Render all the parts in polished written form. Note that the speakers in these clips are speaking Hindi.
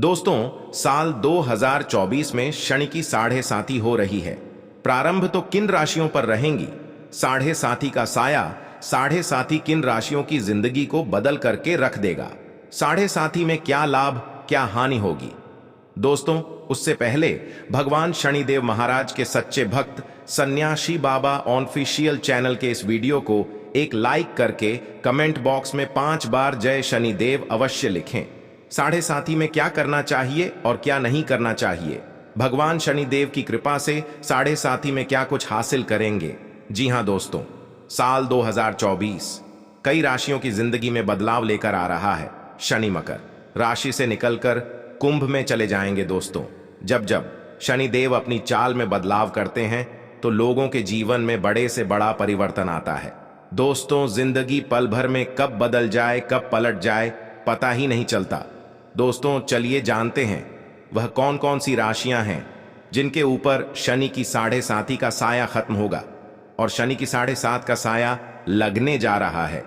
दोस्तों, साल 2024 में शनि की साढ़े साथी हो रही है। प्रारंभ तो किन राशियों पर रहेंगी? साढ़े साथी का साया साढ़े साथी किन राशियों की जिंदगी को बदल करके रख देगा? साढ़े साथी में क्या लाभ, क्या हानि होगी? दोस्तों, उससे पहले भगवान शनिदेव महाराज के सच्चे भक्त सन्यासी बाबा ऑफिशियल चैनल के इस वीडियो को एक लाइक करके कमेंट बॉक्स में 5 बार जय शनिदेव अवश्य लिखें। साढ़े साथी में क्या करना चाहिए और क्या नहीं करना चाहिए? भगवान शनिदेव की कृपा से साढ़े साथी में क्या कुछ हासिल करेंगे? जी हां दोस्तों, साल 2024 कई राशियों की जिंदगी में बदलाव लेकर आ रहा है। शनि मकर राशि से निकलकर कुंभ में चले जाएंगे। दोस्तों, जब जब शनिदेव अपनी चाल में बदलाव करते हैं तो लोगों के जीवन में बड़े से बड़ा परिवर्तन आता है। दोस्तों, जिंदगी पल भर में कब बदल जाए, कब पलट जाए, पता ही नहीं चलता। दोस्तों, चलिए जानते हैं वह कौन कौन सी राशियां हैं जिनके ऊपर शनि की साढ़े साथी का साया खत्म होगा और शनि की साढ़े सात का साया लगने जा रहा है।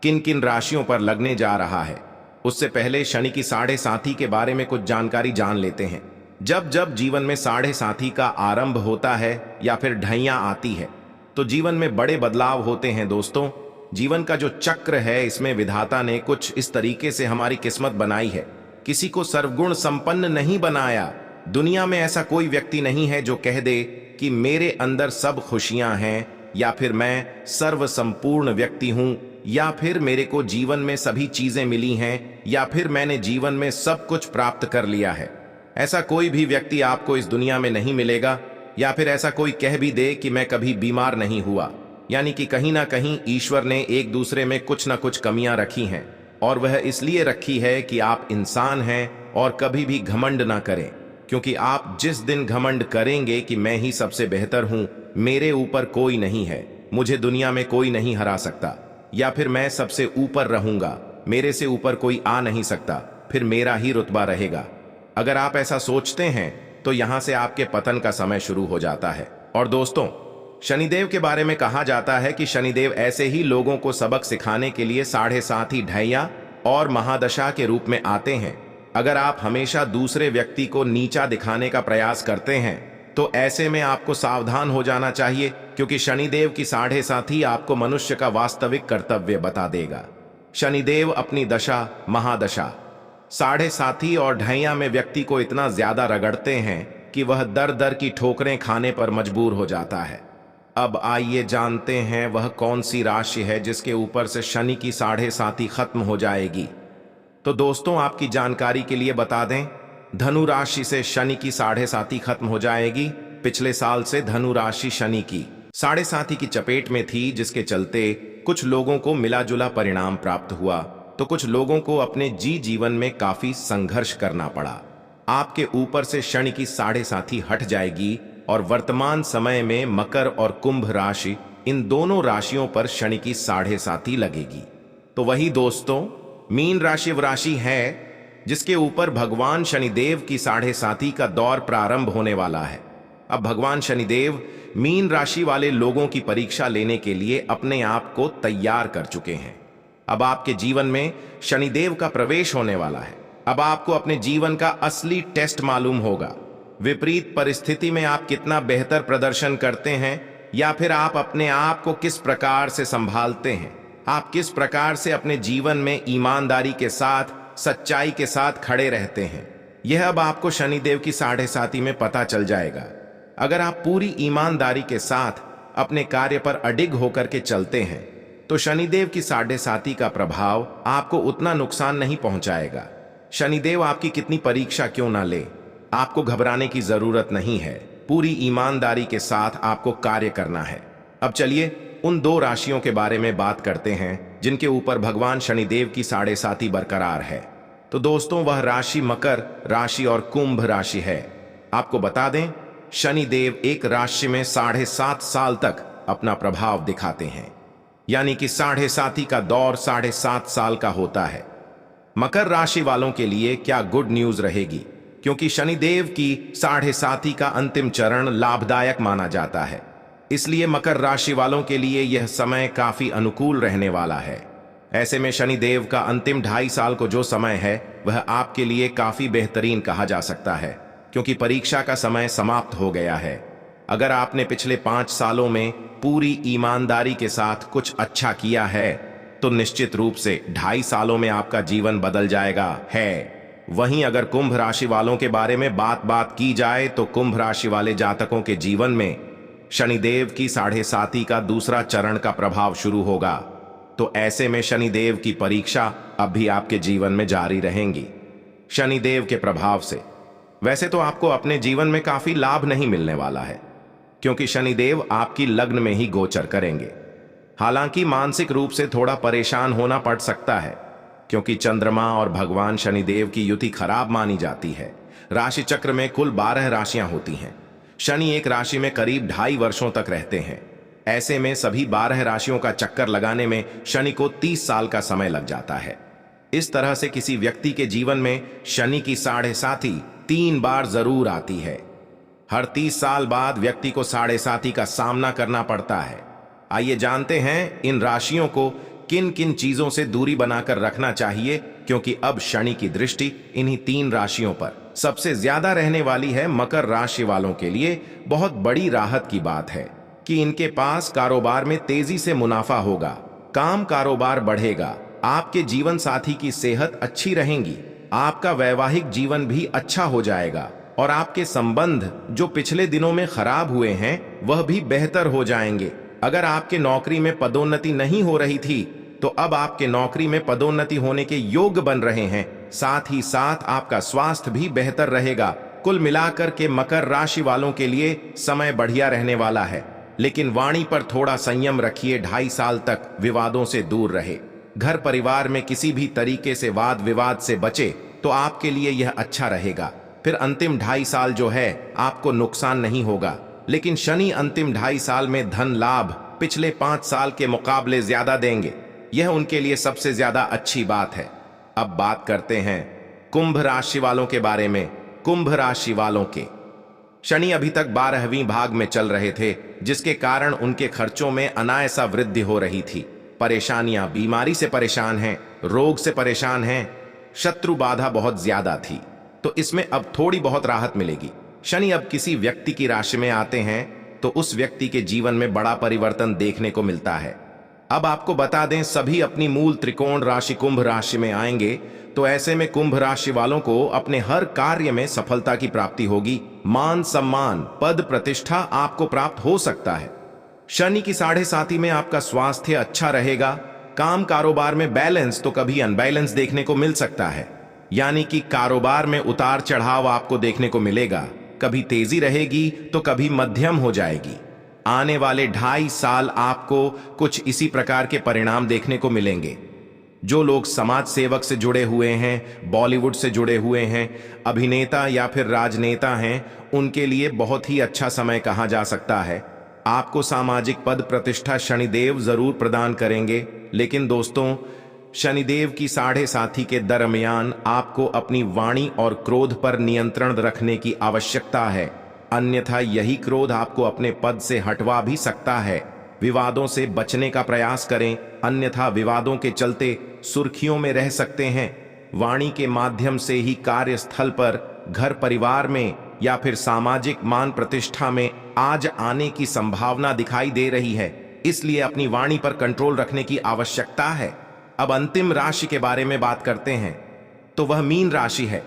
किन किन राशियों पर लगने जा रहा है? उससे पहले शनि की साढ़े साथी के बारे में कुछ जानकारी जान लेते हैं। जब जब जीवन में साढ़े साथी का आरंभ होता है या फिर ढैया आती है तो जीवन में बड़े बदलाव होते हैं। दोस्तों, जीवन का जो चक्र है, इसमें विधाता ने कुछ इस तरीके से हमारी किस्मत बनाई है। किसी को सर्वगुण संपन्न नहीं बनाया। दुनिया में ऐसा कोई व्यक्ति नहीं है जो कह दे कि मेरे अंदर सब खुशियां हैं, या फिर मैं सर्व संपूर्ण व्यक्ति हूं, या फिर मेरे को जीवन में सभी चीजें मिली हैं, या फिर मैंने जीवन में सब कुछ प्राप्त कर लिया है। ऐसा कोई भी व्यक्ति आपको इस दुनिया में नहीं मिलेगा। या फिर ऐसा कोई कह भी दे कि मैं कभी बीमार नहीं हुआ, यानी कि कहीं ना कहीं ईश्वर ने एक दूसरे में कुछ ना कुछ कमियां रखी हैं, और वह इसलिए रखी है कि आप इंसान हैं और कभी भी घमंड ना करें। क्योंकि आप जिस दिन घमंड करेंगे कि मैं ही सबसे बेहतर हूं, मेरे ऊपर कोई नहीं है, मुझे दुनिया में कोई नहीं हरा सकता, या फिर मैं सबसे ऊपर रहूंगा, मेरे से ऊपर कोई आ नहीं सकता, फिर मेरा ही रुतबा रहेगा। अगर आप ऐसा सोचते हैं तो यहां से आपके पतन का समय शुरू हो जाता है। और दोस्तों, शनिदेव के बारे में कहा जाता है कि शनिदेव ऐसे ही लोगों को सबक सिखाने के लिए साढ़े साथी ढैया और महादशा के रूप में आते हैं। अगर आप हमेशा दूसरे व्यक्ति को नीचा दिखाने का प्रयास करते हैं तो ऐसे में आपको सावधान हो जाना चाहिए, क्योंकि शनिदेव की साढ़े साथी आपको मनुष्य का वास्तविक कर्तव्य बता देगा। शनिदेव अपनी दशा, महादशा, साढ़े साथी और ढैया में व्यक्ति को इतना ज्यादा रगड़ते हैं कि वह दर दर की ठोकरें खाने पर मजबूर हो जाता है। अब आइए जानते हैं वह कौन सी राशि है जिसके ऊपर से शनि की साढ़े साथी खत्म हो जाएगी। तो दोस्तों, आपकी जानकारी के लिए बता दें, धनु राशि से शनि की साढ़े साथी खत्म हो जाएगी। पिछले साल से धनु राशि शनि की साढ़े साथी की चपेट में थी, जिसके चलते कुछ लोगों को मिला जुला परिणाम प्राप्त हुआ तो कुछ लोगों को अपने जीवन में काफी संघर्ष करना पड़ा। आपके ऊपर से शनि की साढ़े साथी हट जाएगी और वर्तमान समय में मकर और कुंभ राशि, इन दोनों राशियों पर शनि की साढ़े साथी लगेगी। तो वही दोस्तों, मीन राशि वो राशि है जिसके ऊपर भगवान शनिदेव की साढ़े साथी का दौर प्रारंभ होने वाला है। अब भगवान शनिदेव मीन राशि वाले लोगों की परीक्षा लेने के लिए अपने आप को तैयार कर चुके हैं। अब आपके जीवन में शनिदेव का प्रवेश होने वाला है। अब आपको अपने जीवन का असली टेस्ट मालूम होगा। विपरीत परिस्थिति में आप कितना बेहतर प्रदर्शन करते हैं, या फिर आप अपने आप को किस प्रकार से संभालते हैं, आप किस प्रकार से अपने जीवन में ईमानदारी के साथ, सच्चाई के साथ खड़े रहते हैं, यह अब आपको शनिदेव की साढ़े साथी में पता चल जाएगा। अगर आप पूरी ईमानदारी के साथ अपने कार्य पर अडिग होकर के चलते हैं तो शनिदेव की साढ़े साथी का प्रभाव आपको उतना नुकसान नहीं पहुंचाएगा। शनिदेव आपकी कितनी परीक्षा क्यों ना ले, आपको घबराने की जरूरत नहीं है। पूरी ईमानदारी के साथ आपको कार्य करना है। अब चलिए उन दो राशियों के बारे में बात करते हैं जिनके ऊपर भगवान शनिदेव की साढ़े साथी बरकरार है। तो दोस्तों, वह राशि मकर राशि और कुंभ राशि है। आपको बता दें, शनिदेव एक राशि में 7.5 साल तक अपना प्रभाव दिखाते हैं, यानी कि साढ़े साथी का दौर 7.5 साल का होता है। मकर राशि वालों के लिए क्या गुड न्यूज रहेगी, क्योंकि शनिदेव की साढ़े साथी का अंतिम चरण लाभदायक माना जाता है। इसलिए मकर राशि वालों के लिए यह समय काफी अनुकूल रहने वाला है। ऐसे में शनिदेव का अंतिम 2.5 साल को जो समय है वह आपके लिए काफी बेहतरीन कहा जा सकता है, क्योंकि परीक्षा का समय समाप्त हो गया है। अगर आपने पिछले 5 सालों में पूरी ईमानदारी के साथ कुछ अच्छा किया है तो निश्चित रूप से 2.5 सालों में आपका जीवन बदल जाएगा है। वहीं अगर कुंभ राशि वालों के बारे में बात की जाए तो कुंभ राशि वाले जातकों के जीवन में शनिदेव की 7.5 का दूसरा चरण का प्रभाव शुरू होगा। तो ऐसे में शनिदेव की परीक्षा अब भी आपके जीवन में जारी रहेंगी। शनिदेव के प्रभाव से वैसे तो आपको अपने जीवन में काफी लाभ नहीं मिलने वाला है, क्योंकि शनिदेव आपकी लग्न में ही गोचर करेंगे। हालांकि मानसिक रूप से थोड़ा परेशान होना पड़ सकता है, क्योंकि चंद्रमा और भगवान शनिदेव की युति खराब मानी जाती है। राशि चक्र में कुल 12 राशियां होती हैं। शनि एक राशि में करीब 2.5 वर्षों तक रहते हैं। ऐसे में सभी 12 राशियों का चक्कर लगाने में शनि को 30 साल का समय लग जाता है। इस तरह से किसी व्यक्ति के जीवन में शनि की 7.5 3 बार जरूर आती है। हर 30 साल बाद व्यक्ति को 7.5 का सामना करना पड़ता है। आइए जानते हैं इन राशियों को किन किन चीजों से दूरी बनाकर रखना चाहिए, क्योंकि अब शनि की दृष्टि इन्हीं 3 राशियों पर सबसे ज्यादा रहने वाली है। मकर राशि वालों के लिए बहुत बड़ी राहत की बात है कि इनके पास कारोबार में तेजी से मुनाफा होगा, काम कारोबार बढ़ेगा, आपके जीवन साथी की सेहत अच्छी रहेगी, आपका वैवाहिक जीवन भी अच्छा हो जाएगा और आपके संबंध जो पिछले दिनों में खराब हुए हैं वह भी बेहतर हो जाएंगे। अगर आपके नौकरी में पदोन्नति नहीं हो रही थी तो अब आपके नौकरी में पदोन्नति होने के योग्य बन रहे हैं। साथ ही साथ आपका स्वास्थ्य भी बेहतर रहेगा। कुल मिलाकर के मकर राशि वालों के लिए समय बढ़िया रहने वाला है, लेकिन वाणी पर थोड़ा संयम रखिए। 2.5 साल तक विवादों से दूर रहे। घर परिवार में किसी भी तरीके से वाद विवाद से बचे तो आपके लिए यह अच्छा रहेगा। फिर अंतिम 2.5 साल जो है आपको नुकसान नहीं होगा, लेकिन शनि अंतिम 2.5 साल में धन लाभ पिछले 5 साल के मुकाबले ज्यादा देंगे। यह उनके लिए सबसे ज्यादा अच्छी बात है। अब बात करते हैं कुंभ राशि वालों के बारे में। कुंभ राशि वालों के शनि अभी तक 12वीं भाग में चल रहे थे, जिसके कारण उनके खर्चों में अनायासा वृद्धि हो रही थी। परेशानियां, बीमारी से परेशान हैं, रोग से परेशान हैं, शत्रु बाधा बहुत ज्यादा थी, तो इसमें अब थोड़ी बहुत राहत मिलेगी। शनि अब किसी व्यक्ति की राशि में आते हैं तो उस व्यक्ति के जीवन में बड़ा परिवर्तन देखने को मिलता है। अब आपको बता दें, सभी अपनी मूल त्रिकोण राशि कुंभ राशि में आएंगे, तो ऐसे में कुंभ राशि वालों को अपने हर कार्य में सफलता की प्राप्ति होगी। मान सम्मान, पद प्रतिष्ठा आपको प्राप्त हो सकता है। शनि की 7.5 में आपका स्वास्थ्य अच्छा रहेगा। काम कारोबार में बैलेंस तो कभी अनबैलेंस देखने को मिल सकता है, यानी कि कारोबार में उतार चढ़ाव आपको देखने को मिलेगा। कभी तेजी रहेगी तो कभी मध्यम हो जाएगी। आने वाले 2.5 साल आपको कुछ इसी प्रकार के परिणाम देखने को मिलेंगे। जो लोग समाज सेवक से जुड़े हुए हैं, बॉलीवुड से जुड़े हुए हैं, अभिनेता या फिर राजनेता हैं, उनके लिए बहुत ही अच्छा समय कहा जा सकता है। आपको सामाजिक पद प्रतिष्ठा शनिदेव जरूर प्रदान करेंगे, लेकिन दोस्तों, शनिदेव की 7.5 के दरमियान आपको अपनी वाणी और क्रोध पर नियंत्रण रखने की आवश्यकता है, अन्यथा यही क्रोध आपको अपने पद से हटवा भी सकता है। विवादों से बचने का प्रयास करें, अन्यथा विवादों के चलते सुर्खियों में रह सकते हैं। वाणी के माध्यम से ही कार्यस्थल पर, घर परिवार में या फिर सामाजिक मान प्रतिष्ठा में आज आने की संभावना दिखाई दे रही है, इसलिए अपनी वाणी पर कंट्रोल रखने की आवश्यकता है। अब अंतिम राशि के बारे में बात करते हैं, तो वह मीन राशि है।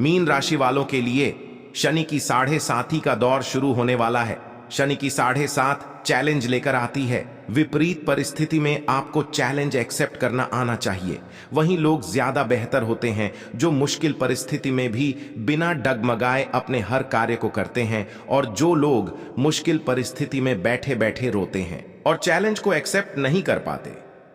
मीन राशि वालों के लिए शनि की 7.5 का दौर शुरू होने वाला है। शनि की 7.5 चैलेंज लेकर आती है। विपरीत परिस्थिति में आपको चैलेंज एक्सेप्ट करना आना चाहिए। वहीं लोग ज्यादा बेहतर होते हैं जो मुश्किल परिस्थिति में भी बिना डगमगाए अपने हर कार्य को करते हैं, और जो लोग मुश्किल परिस्थिति में बैठे बैठे रोते हैं और चैलेंज को एक्सेप्ट नहीं कर पाते,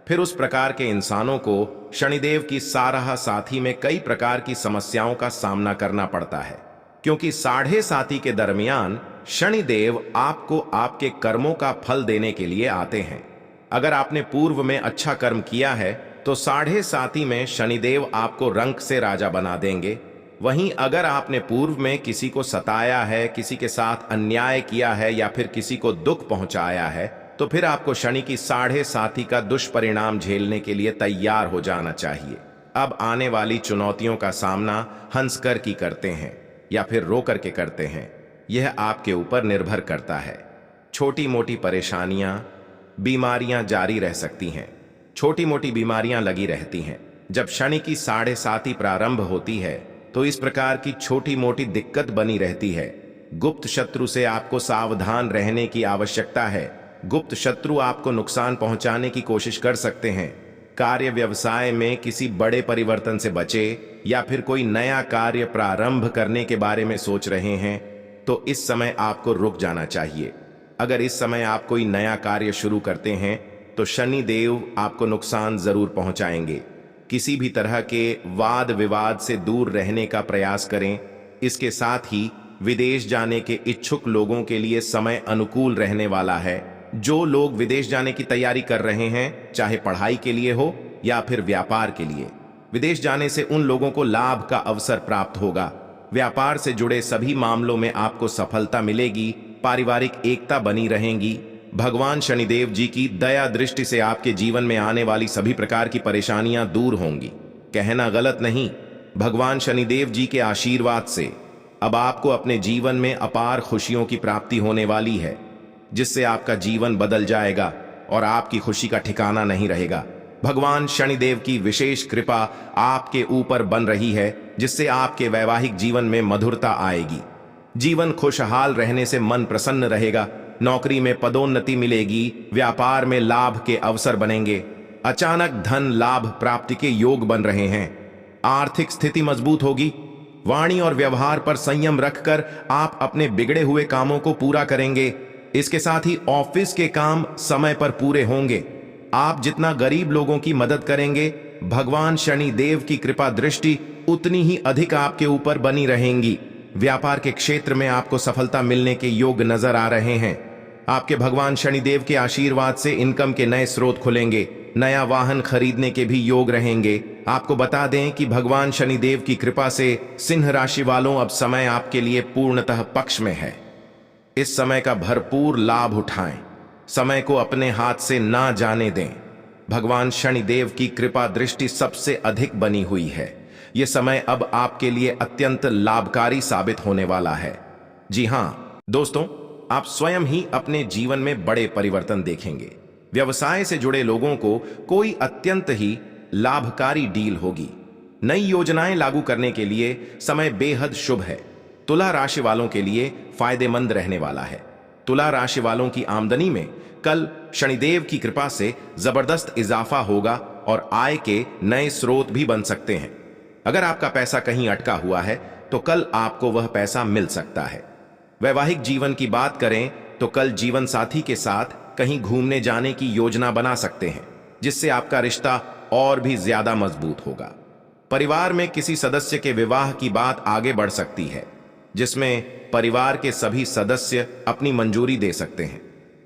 फिर उस प्रकार के इंसानों को शनिदेव की 7.5 में कई प्रकार की समस्याओं का सामना करना पड़ता है, क्योंकि 7.5 के दरमियान शनिदेव आपको आपके कर्मों का फल देने के लिए आते हैं। अगर आपने पूर्व में अच्छा कर्म किया है तो 7.5 में शनिदेव आपको रंक से राजा बना देंगे। वहीं अगर आपने पूर्व में किसी को सताया है, किसी के साथ अन्याय किया है या फिर किसी को दुख पहुंचाया है, तो फिर आपको शनि की 7.5 का दुष्परिणाम झेलने के लिए तैयार हो जाना चाहिए। अब आने वाली चुनौतियों का सामना हंस कर की करते हैं या फिर रो कर के करते हैं, यह आपके ऊपर निर्भर करता है। छोटी मोटी परेशानियां, बीमारियां जारी रह सकती हैं। छोटी मोटी बीमारियां लगी रहती हैं। जब शनि की 7.5 प्रारंभ होती है तो इस प्रकार की छोटी मोटी दिक्कत बनी रहती है। गुप्त शत्रु से आपको सावधान रहने की आवश्यकता है। गुप्त शत्रु आपको नुकसान पहुंचाने की कोशिश कर सकते हैं। कार्य व्यवसाय में किसी बड़े परिवर्तन से बचे या फिर कोई नया कार्य प्रारंभ करने के बारे में सोच रहे हैं तो इस समय आपको रुक जाना चाहिए। अगर इस समय आप कोई नया कार्य शुरू करते हैं तो शनि देव आपको नुकसान जरूर पहुंचाएंगे। किसी भी तरह के वाद विवाद से दूर रहने का प्रयास करें। इसके साथ ही विदेश जाने के इच्छुक लोगों के लिए समय अनुकूल रहने वाला है। जो लोग विदेश जाने की तैयारी कर रहे हैं, चाहे पढ़ाई के लिए हो या फिर व्यापार के लिए, विदेश जाने से उन लोगों को लाभ का अवसर प्राप्त होगा। व्यापार से जुड़े सभी मामलों में आपको सफलता मिलेगी। पारिवारिक एकता बनी रहेगी। भगवान शनिदेव जी की दया दृष्टि से आपके जीवन में आने वाली सभी प्रकार की परेशानियां दूर होंगी। कहना गलत नहीं, भगवान शनिदेव जी के आशीर्वाद से अब आपको अपने जीवन में अपार खुशियों की प्राप्ति होने वाली है, जिससे आपका जीवन बदल जाएगा और आपकी खुशी का ठिकाना नहीं रहेगा। भगवान शनिदेव की विशेष कृपा आपके ऊपर बन रही है, जिससे आपके वैवाहिक जीवन में मधुरता आएगी। जीवन खुशहाल रहने से मन प्रसन्न रहेगा। नौकरी में पदोन्नति मिलेगी। व्यापार में लाभ के अवसर बनेंगे। अचानक धन लाभ प्राप्ति के योग बन रहे हैं। आर्थिक स्थिति मजबूत होगी। वाणी और व्यवहार पर संयम रखकर आप अपने बिगड़े हुए कामों को पूरा करेंगे। इसके साथ ही ऑफिस के काम समय पर पूरे होंगे। आप जितना गरीब लोगों की मदद करेंगे, भगवान शनि देव की कृपा दृष्टि उतनी ही अधिक आपके ऊपर बनी रहेंगी। व्यापार के क्षेत्र में आपको सफलता मिलने के योग नजर आ रहे हैं। आपके भगवान शनिदेव के आशीर्वाद से इनकम के नए स्रोत खुलेंगे। नया वाहन खरीदने के भी योग रहेंगे। आपको बता दें कि भगवान शनिदेव की कृपा से सिंह राशि वालों, अब समय आपके लिए पूर्णतः पक्ष में है। इस समय का भरपूर लाभ उठाएं। समय को अपने हाथ से ना जाने दें। भगवान शनिदेव की कृपा दृष्टि सबसे अधिक बनी हुई है। यह समय अब आपके लिए अत्यंत लाभकारी साबित होने वाला है। जी हां दोस्तों, आप स्वयं ही अपने जीवन में बड़े परिवर्तन देखेंगे। व्यवसाय से जुड़े लोगों को कोई अत्यंत ही लाभकारी डील होगी। नई योजनाएं लागू करने के लिए समय बेहद शुभ है। तुला राशि वालों के लिए फायदेमंद रहने वाला है। तुला राशि वालों की आमदनी में कल शनिदेव की कृपा से जबरदस्त इजाफा होगा और आय के नए स्रोत भी बन सकते हैं। अगर आपका पैसा कहीं अटका हुआ है तो कल आपको वह पैसा मिल सकता है। वैवाहिक जीवन की बात करें तो कल जीवन साथी के साथ कहीं घूमने जाने की योजना बना सकते हैं, जिससे आपका रिश्ता और भी ज्यादा मजबूत होगा। परिवार में किसी सदस्य के विवाह की बात आगे बढ़ सकती है, जिसमें परिवार के सभी सदस्य अपनी मंजूरी दे सकते हैं।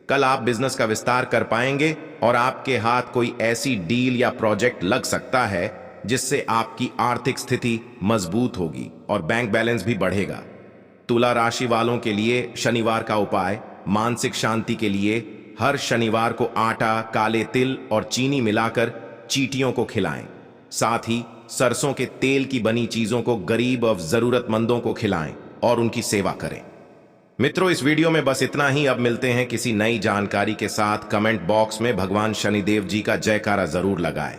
कल आप बिजनेस का विस्तार कर पाएंगे और आपके हाथ कोई ऐसी डील या प्रोजेक्ट लग सकता है जिससे आपकी आर्थिक स्थिति मजबूत होगी और बैंक बैलेंस भी बढ़ेगा। तुला राशि वालों के लिए शनिवार का उपाय, मानसिक शांति के लिए हर शनिवार को आटा, काले तिल और चीनी मिलाकर चींटियों को खिलाएं। साथ ही सरसों के तेल की बनी चीजों को गरीब और जरूरतमंदों को खिलाएं और उनकी सेवा करें। मित्रों, इस वीडियो में बस इतना ही। अब मिलते हैं किसी नई जानकारी के साथ। कमेंट बॉक्स में भगवान शनिदेव जी का जयकारा जरूर लगाएं।